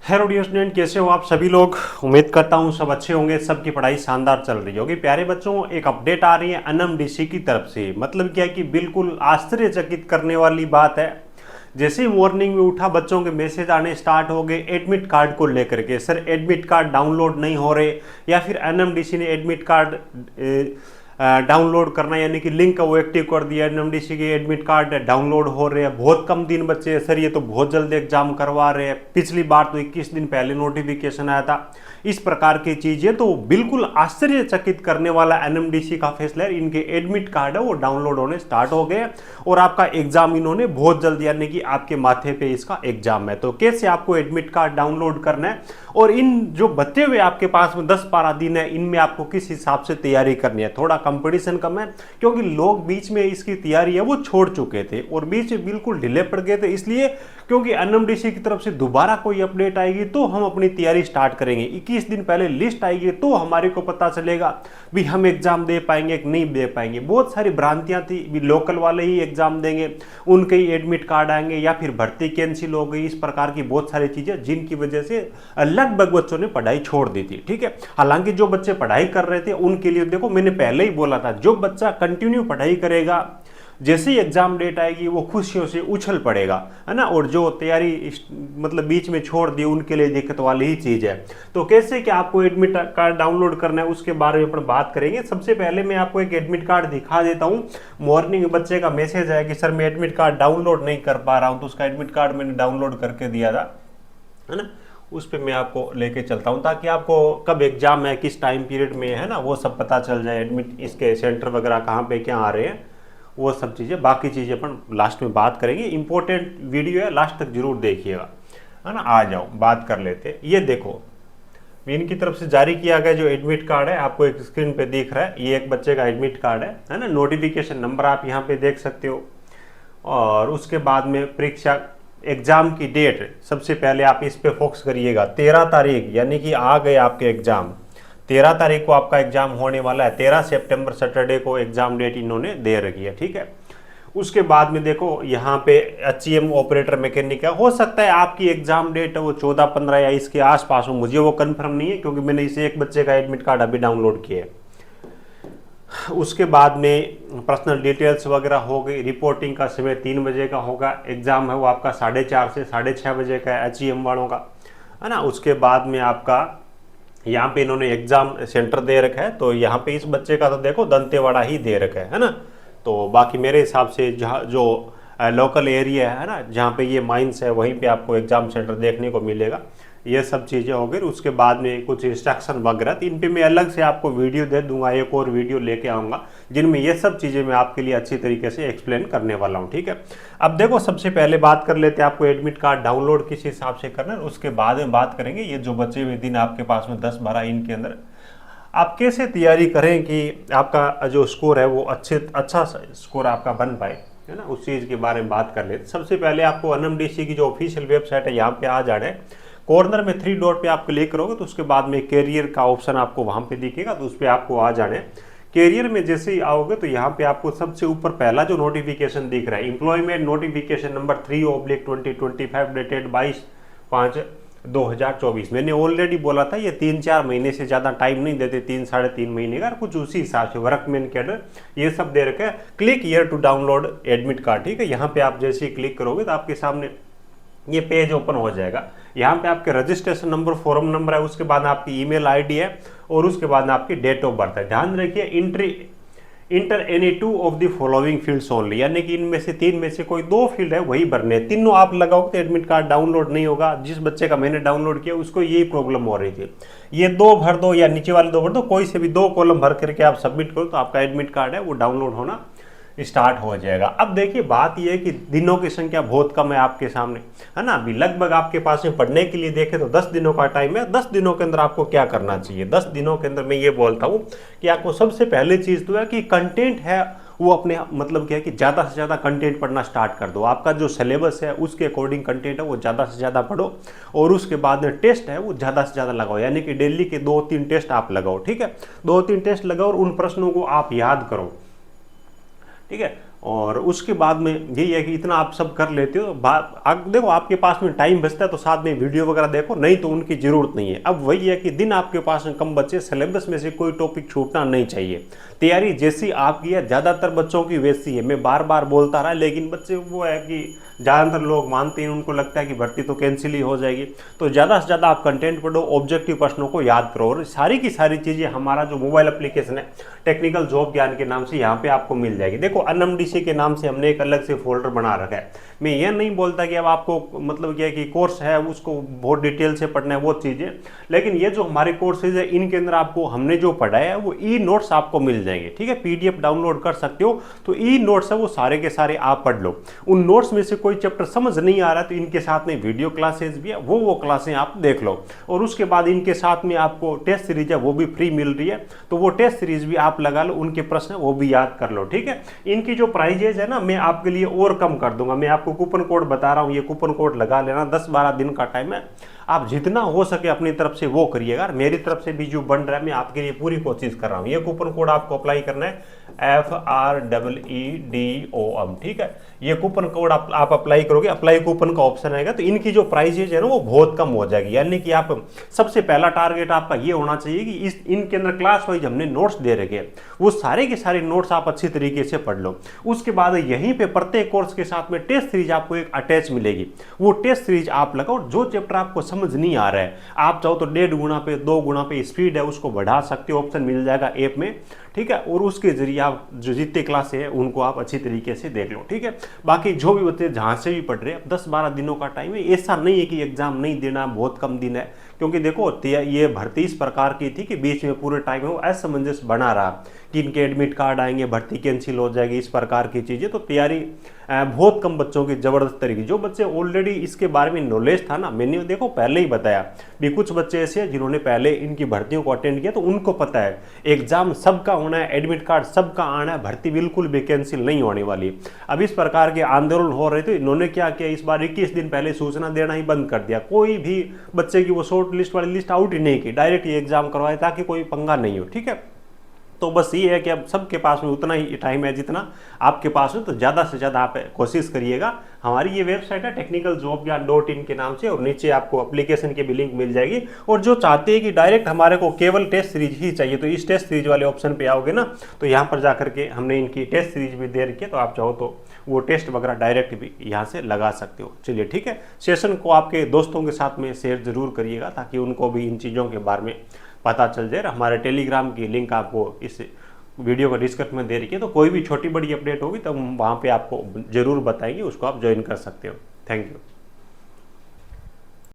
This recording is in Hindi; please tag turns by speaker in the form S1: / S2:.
S1: हेलो डियर स्टूडेंट, कैसे हो आप सभी लोग। उम्मीद करता हूँ सब अच्छे होंगे, सबकी पढ़ाई शानदार चल रही होगी। प्यारे बच्चों, एक अपडेट आ रही है एनएमडीसी की तरफ से। मतलब क्या है कि बिल्कुल आश्चर्यचकित करने वाली बात है। जैसे ही मॉर्निंग में उठा, बच्चों के मैसेज आने स्टार्ट हो गए एडमिट कार्ड को लेकर के। सर एडमिट कार्ड डाउनलोड नहीं हो रहे, या फिर एनएमडीसी ने एडमिट कार्ड डाउनलोड करना यानी कि लिंक वो एक्टिव कर दिया, एनएमडीसी के एडमिट कार्ड डाउनलोड हो रहे हैं। बहुत कम दिन बचे हैं सर, ये तो बहुत जल्द एग्जाम करवा रहे हैं। पिछली बार तो 21 दिन पहले नोटिफिकेशन आया था। इस प्रकार की चीजें तो बिल्कुल आश्चर्यचकित करने वाला एनएमडीसी का फैसला है। इनके एडमिट कार्ड है वो डाउनलोड होने स्टार्ट हो गए और आपका एग्जाम इन्होंने बहुत जल्द यानी कि आपके माथे पे इसका एग्जाम है। तो कैसे आपको एडमिट कार्ड डाउनलोड करना है और इन जो बचे हुए आपके पास में 10-12 दिन है, इनमें आपको किस हिसाब से तैयारी करनी है। थोड़ा कंपटीशन कम है क्योंकि लोग बीच में इसकी तैयारी है वो छोड़ चुके थे और बीच में बिल्कुल ढीले पड़ गए थे। इसलिए क्योंकि एनएमडीसी की तरफ से दोबारा कोई अपडेट आएगी तो हम अपनी तैयारी स्टार्ट करेंगे। 21 दिन पहले लिस्ट आएगी तो हमारे को पता चलेगा भी हम एग्जाम दे पाएंगे कि नहीं दे पाएंगे। बहुत सारी भ्रांतियां थी भी लोकल वाले ही एग्जाम देंगे, उनके ही एडमिट कार्ड आएंगे, या फिर भर्ती कैंसिल हो गई। इस प्रकार की बहुत सारी चीजें जिनकी वजह से लगभग बच्चों ने पढ़ाई छोड़ दी थी। ठीक है, हालांकि जो बच्चे पढ़ाई कर रहे थे उनके लिए देखो, मैंने पहले ही बोला था, जो बच्चा कंटिन्यू पढ़ाई करेगा जैसे ही एग्जाम डेट आएगी वो खुशियों से उछल पड़ेगा, है ना। और जो तैयारी मतलब बीच में छोड़ दी उनके लिए दिक्कत वाली ही चीज है। तो कैसे कि आपको एडमिट कार्ड डाउनलोड करना है उसके बारे में अपन बात करेंगे। सबसे पहले मैं आपको एक एडमिट कार्ड दिखा देता हूँ। मॉर्निंग बच्चे का मैसेज है कि सर मैं एडमिट कार्ड डाउनलोड नहीं कर पा रहा हूँ, तो उसका एडमिट कार्ड मैंने डाउनलोड करके दिया था, है ना। उस पर मैं आपको लेके चलता हूँ ताकि आपको कब एग्जाम है, किस टाइम पीरियड में है ना, वो सब पता चल जाए। एडमिट इसके सेंटर वगैरह कहाँ पे क्या आ रहे हैं, वो सब चीज़ें, बाकी चीज़ें अपन लास्ट में बात करेंगे। इंपॉर्टेंट वीडियो है, लास्ट तक जरूर देखिएगा, है ना। आ जाओ बात कर लेते हैं। ये देखो, इनकी तरफ से जारी किया गया जो एडमिट कार्ड है आपको एक स्क्रीन पे दिख रहा है, ये एक बच्चे का एडमिट कार्ड है ना। नोटिफिकेशन नंबर आप यहाँ पे देख सकते हो। और उसके बाद में परीक्षा एग्जाम की डेट, सबसे पहले आप इस पे फोकस करिएगा। 13 तारीख यानी कि आ गए आपके एग्जाम। 13 तारीख को आपका एग्जाम होने वाला है। 13 सितंबर सैटरडे को एग्जाम डेट इन्होंने दे रखी है। ठीक है, उसके बाद में देखो यहाँ पे एचईएम ऑपरेटर मैकेनिक है। हो सकता है आपकी एग्जाम डेट वो 14-15 या इसके आसपास हो, मुझे वो कंफर्म नहीं है क्योंकि मैंने इसे एक बच्चे का एडमिट कार्ड अभी डाउनलोड किया है। उसके बाद में पर्सनल डिटेल्स वगैरह हो गई। रिपोर्टिंग का समय 3 बजे का होगा। एग्जाम है वो आपका 4:30 से 6:30 बजे का है एचईएम वालों का, है ना। उसके बाद में आपका यहाँ पे इन्होंने एग्जाम सेंटर दे रखा है, तो यहाँ पे इस बच्चे का तो देखो दंतेवाड़ा ही दे रखा है ना। तो बाकी मेरे हिसाब से जहाँ जो लोकल एरिया है ना, जहाँ पे ये माइंस है, वहीं पे आपको एग्जाम सेंटर देखने को मिलेगा। ये सब चीज़ें हो गई। उसके बाद में कुछ इंस्ट्रक्शन वगैरह, इन पे मैं अलग से आपको वीडियो दे दूंगा, एक और वीडियो लेके आऊँगा जिनमें ये सब चीज़ें मैं आपके लिए अच्छी तरीके से एक्सप्लेन करने वाला हूँ। ठीक है, अब देखो सबसे पहले बात कर लेते हैं आपको एडमिट कार्ड डाउनलोड किस हिसाब से करना है। उसके बाद में बात करेंगे ये जो बचे हुए दिन आपके पास में 10-12 इनके अंदर आप कैसे तैयारी करें कि आपका जो स्कोर है वो अच्छा स्कोर आपका बन पाए, है ना। उस चीज़ के बारे में बात कर लेते। सबसे पहले आपको एनएमडीसी की जो ऑफिशियल वेबसाइट है यहाँ पे आ जाना है। कॉर्नर में 3 डॉट पे आप क्लिक करोगे तो उसके बाद में कैरियर का ऑप्शन आपको वहाँ पे दिखेगा, तो उस पर आपको आ जाना है। कैरियर में जैसे ही आओगे तो यहाँ पे आपको सबसे ऊपर पहला जो नोटिफिकेशन दिख रहा है, एम्प्लॉयमेंट नोटिफिकेशन नंबर 3/2025 डेटेड 22/5/2024। मैंने ऑलरेडी बोला था ये 3-4 महीने से ज़्यादा टाइम नहीं देते, 3-3.5 महीने का, कुछ उसी हिसाब से वर्कमैन कैडर ये सब दे रखा है। Click here to download admit card. ठीक है, यहाँ पे आप जैसे ही क्लिक करोगे तो आपके सामने ये पेज ओपन हो जाएगा। यहाँ पे आपके रजिस्ट्रेशन नंबर, फॉर्म नंबर है, उसके बाद आपकी ईमेल आईडी है और उसके बाद आपकी डेट ऑफ बर्थ है। ध्यान रखिए inter any 2 of the following fields only, यानी कि इनमें से 3 में से कोई 2 फील्ड है वही भरने हैं। तीनों आप लगाओगे तो एडमिट कार्ड डाउनलोड नहीं होगा। जिस बच्चे का मैंने डाउनलोड किया उसको यही प्रॉब्लम हो रही थी। ये 2 भर दो या नीचे वाले 2 भर दो, कोई से भी 2 कॉलम भर करके आप सबमिट करो तो आपका एडमिट कार्ड है वो डाउनलोड होना स्टार्ट हो जाएगा। अब देखिए बात यह है कि दिनों की संख्या बहुत कम है आपके सामने, है ना। अभी लगभग आपके पास में पढ़ने के लिए देखें तो 10 दिनों का टाइम है। 10 दिनों के अंदर आपको क्या करना चाहिए? 10 दिनों के अंदर मैं ये बोलता हूँ कि आपको सबसे पहले चीज़ तो है कि कंटेंट है वो अपने मतलब क्या है कि ज़्यादा से ज़्यादा कंटेंट पढ़ना स्टार्ट कर दो। आपका जो सिलेबस है उसके अकॉर्डिंग कंटेंट है वो ज़्यादा से ज़्यादा पढ़ो। और उसके बाद में टेस्ट है वो ज़्यादा से ज़्यादा लगाओ, यानी कि डेली के 2-3 टेस्ट आप लगाओ। ठीक है, 2-3 टेस्ट लगाओ और उन प्रश्नों को आप याद करो। ठीक है, और उसके बाद में यही है कि इतना आप सब कर लेते हो, देखो आपके पास में टाइम बचता है तो साथ में वीडियो वगैरह देखो, नहीं तो उनकी ज़रूरत नहीं है। अब वही है कि दिन आपके पास में कम बच्चे, सिलेबस में से कोई टॉपिक छूटना नहीं चाहिए। तैयारी जैसी आपकी है, ज़्यादातर बच्चों की वैसी है, मैं बार बार बोलता रहा, लेकिन बच्चे वो है कि ज़्यादातर लोग मानते हैं, उनको लगता है कि भर्ती तो कैंसिल ही हो जाएगी। तो ज़्यादा से ज़्यादा आप कंटेंट पढ़ो, ऑब्जेक्टिव प्रश्नों को याद करो, और सारी की सारी चीज़ें हमारा जो मोबाइल एप्लीकेशन है टेक्निकल जॉब ज्ञान के नाम से यहाँ पे आपको मिल जाएगी। देखो एनएमडीसी के नाम से हमने एक अलग से फोल्डर बना रखा है। मैं ये नहीं बोलता कि अब आपको मतलब क्या है कि कोर्स है उसको बहुत डिटेल से पढ़ना है वो चीज़ें, लेकिन ये जो हमारे कोर्सेज है इनके अंदर आपको हमने जो पढ़ाया है वो ई नोट्स आपको मिल जाएंगे, ठीक है। पीडीएफ डाउनलोड कर सकते हो, तो ई नोट्स है वो सारे के सारे आप पढ़ लो। उन नोट्स में से कोई चैप्टर समझ नहीं आ रहा तो इनके साथ में वीडियो क्लासेज भी है, वो क्लासें आप देख लो। और उसके बाद इनके साथ में आपको टेस्ट सीरीज है वो भी फ्री मिल रही है, तो वो टेस्ट सीरीज भी आप लगा लो, उनके प्रश्न वो भी याद कर लो, ठीक है। इनकी जो प्राइजेज है ना मैं आपके लिए और कम कर दूंगा। मैं आपको कूपन कोड बता रहा हूँ, ये कूपन कोड लगा लेना, 10-12 दिन का टाइम है, आप जितना हो सके अपनी तरफ से वो करिएगा। मेरी तरफ से भी जो बन रहा है मैं आपके लिए पूरी कोशिश कर रहा हूँ। ये कूपन कोड आपको अप्लाई करना है FREEDOM, ठीक है। ये कूपन कोड आप अप्लाई करोगे, अप्लाई कूपन का ऑप्शन आएगा, तो इनकी जो प्राइजेज है ना वो बहुत कम हो जाएगी। यानी कि आप सबसे पहला टारगेट आपका ये होना चाहिए कि इनके अंदर क्लास वाइज हमने नोट्स दे रखे हैं, वो सारे के सारे नोट्स आप अच्छी तरीके से पढ़ लो। उसके बाद यहीं पे प्रत्येक कोर्स के साथ में टेस्ट सीरीज आपको एक अटैच मिलेगी, वो टेस्ट सीरीज आप लगाओ। जो चैप्टर आपको समझ नहीं आ रहा है, आप चाहो तो 1.5 गुना पे 2 गुना पे स्पीड है उसको बढ़ा सकते हो, ऑप्शन मिल जाएगा ऐप में, ठीक है। और उसके जरिए आप जो जितने क्लासे हैं उनको आप अच्छी तरीके से देख लो, ठीक है। बाकी जो भी बच्चे जहाँ से भी पढ़ रहे हैं 10-12 दिनों का टाइम है, ऐसा नहीं है कि एग्जाम नहीं देना, बहुत कम दिन है। क्योंकि देखो ये भर्ती इस प्रकार की थी कि बीच में पूरे टाइम में वो असमंजस बना रहा कि इनके एडमिट कार्ड आएंगे, भर्ती कैंसिल हो जाएगी, इस प्रकार की चीज़ें। तो तैयारी बहुत कम बच्चों की ज़बरदस्त तरीके, जो बच्चे ऑलरेडी इसके बारे में नॉलेज था ना, मैंने देखो पहले ही बताया भी, कुछ बच्चे ऐसे हैं जिन्होंने पहले इनकी भर्तियों को अटेंड किया, तो उनको पता है एग्जाम सबका होना है, एडमिट कार्ड सबका आना है, भर्ती बिल्कुल भी कैंसिल नहीं होने वाली। अब इस प्रकार के आंदोलन हो रहे थे, इन्होंने क्या किया, इस बार 21 दिन पहले सूचना देना ही बंद कर दिया। कोई भी बच्चे की वो शॉर्ट लिस्ट वाली लिस्ट आउट ही नहीं की, डायरेक्ट ये एग्जाम करवाए ताकि कोई पंगा नहीं हो, ठीक है। तो बस ये है कि अब सबके पास में उतना ही टाइम है जितना आपके पास है, तो ज़्यादा से ज़्यादा आप कोशिश करिएगा। हमारी ये वेबसाइट है technicaljobgyan.in के नाम से, और नीचे आपको एप्लीकेशन की भी लिंक मिल जाएगी। और जो चाहते हैं कि डायरेक्ट हमारे को केवल टेस्ट सीरीज ही चाहिए, तो इस टेस्ट सीरीज वाले ऑप्शन पे आओगे ना, तो यहाँ पर जाकर के हमने इनकी टेस्ट सीरीज भी दे रखी है, तो आप चाहो तो वो टेस्ट वगैरह डायरेक्ट भी यहाँ से लगा सकते हो। चलिए ठीक है, सेशन को आपके दोस्तों के साथ में शेयर जरूर करिएगा ताकि उनको भी इन चीज़ों के बारे में पता चल जाए। हमारे टेलीग्राम की लिंक आपको इस वीडियो का डिस्क्रिप्शन में दे रखी है, तो कोई भी छोटी बड़ी अपडेट होगी तो हम वहाँ पे आपको ज़रूर बताएंगे, उसको आप ज्वाइन कर सकते हो। Thank you.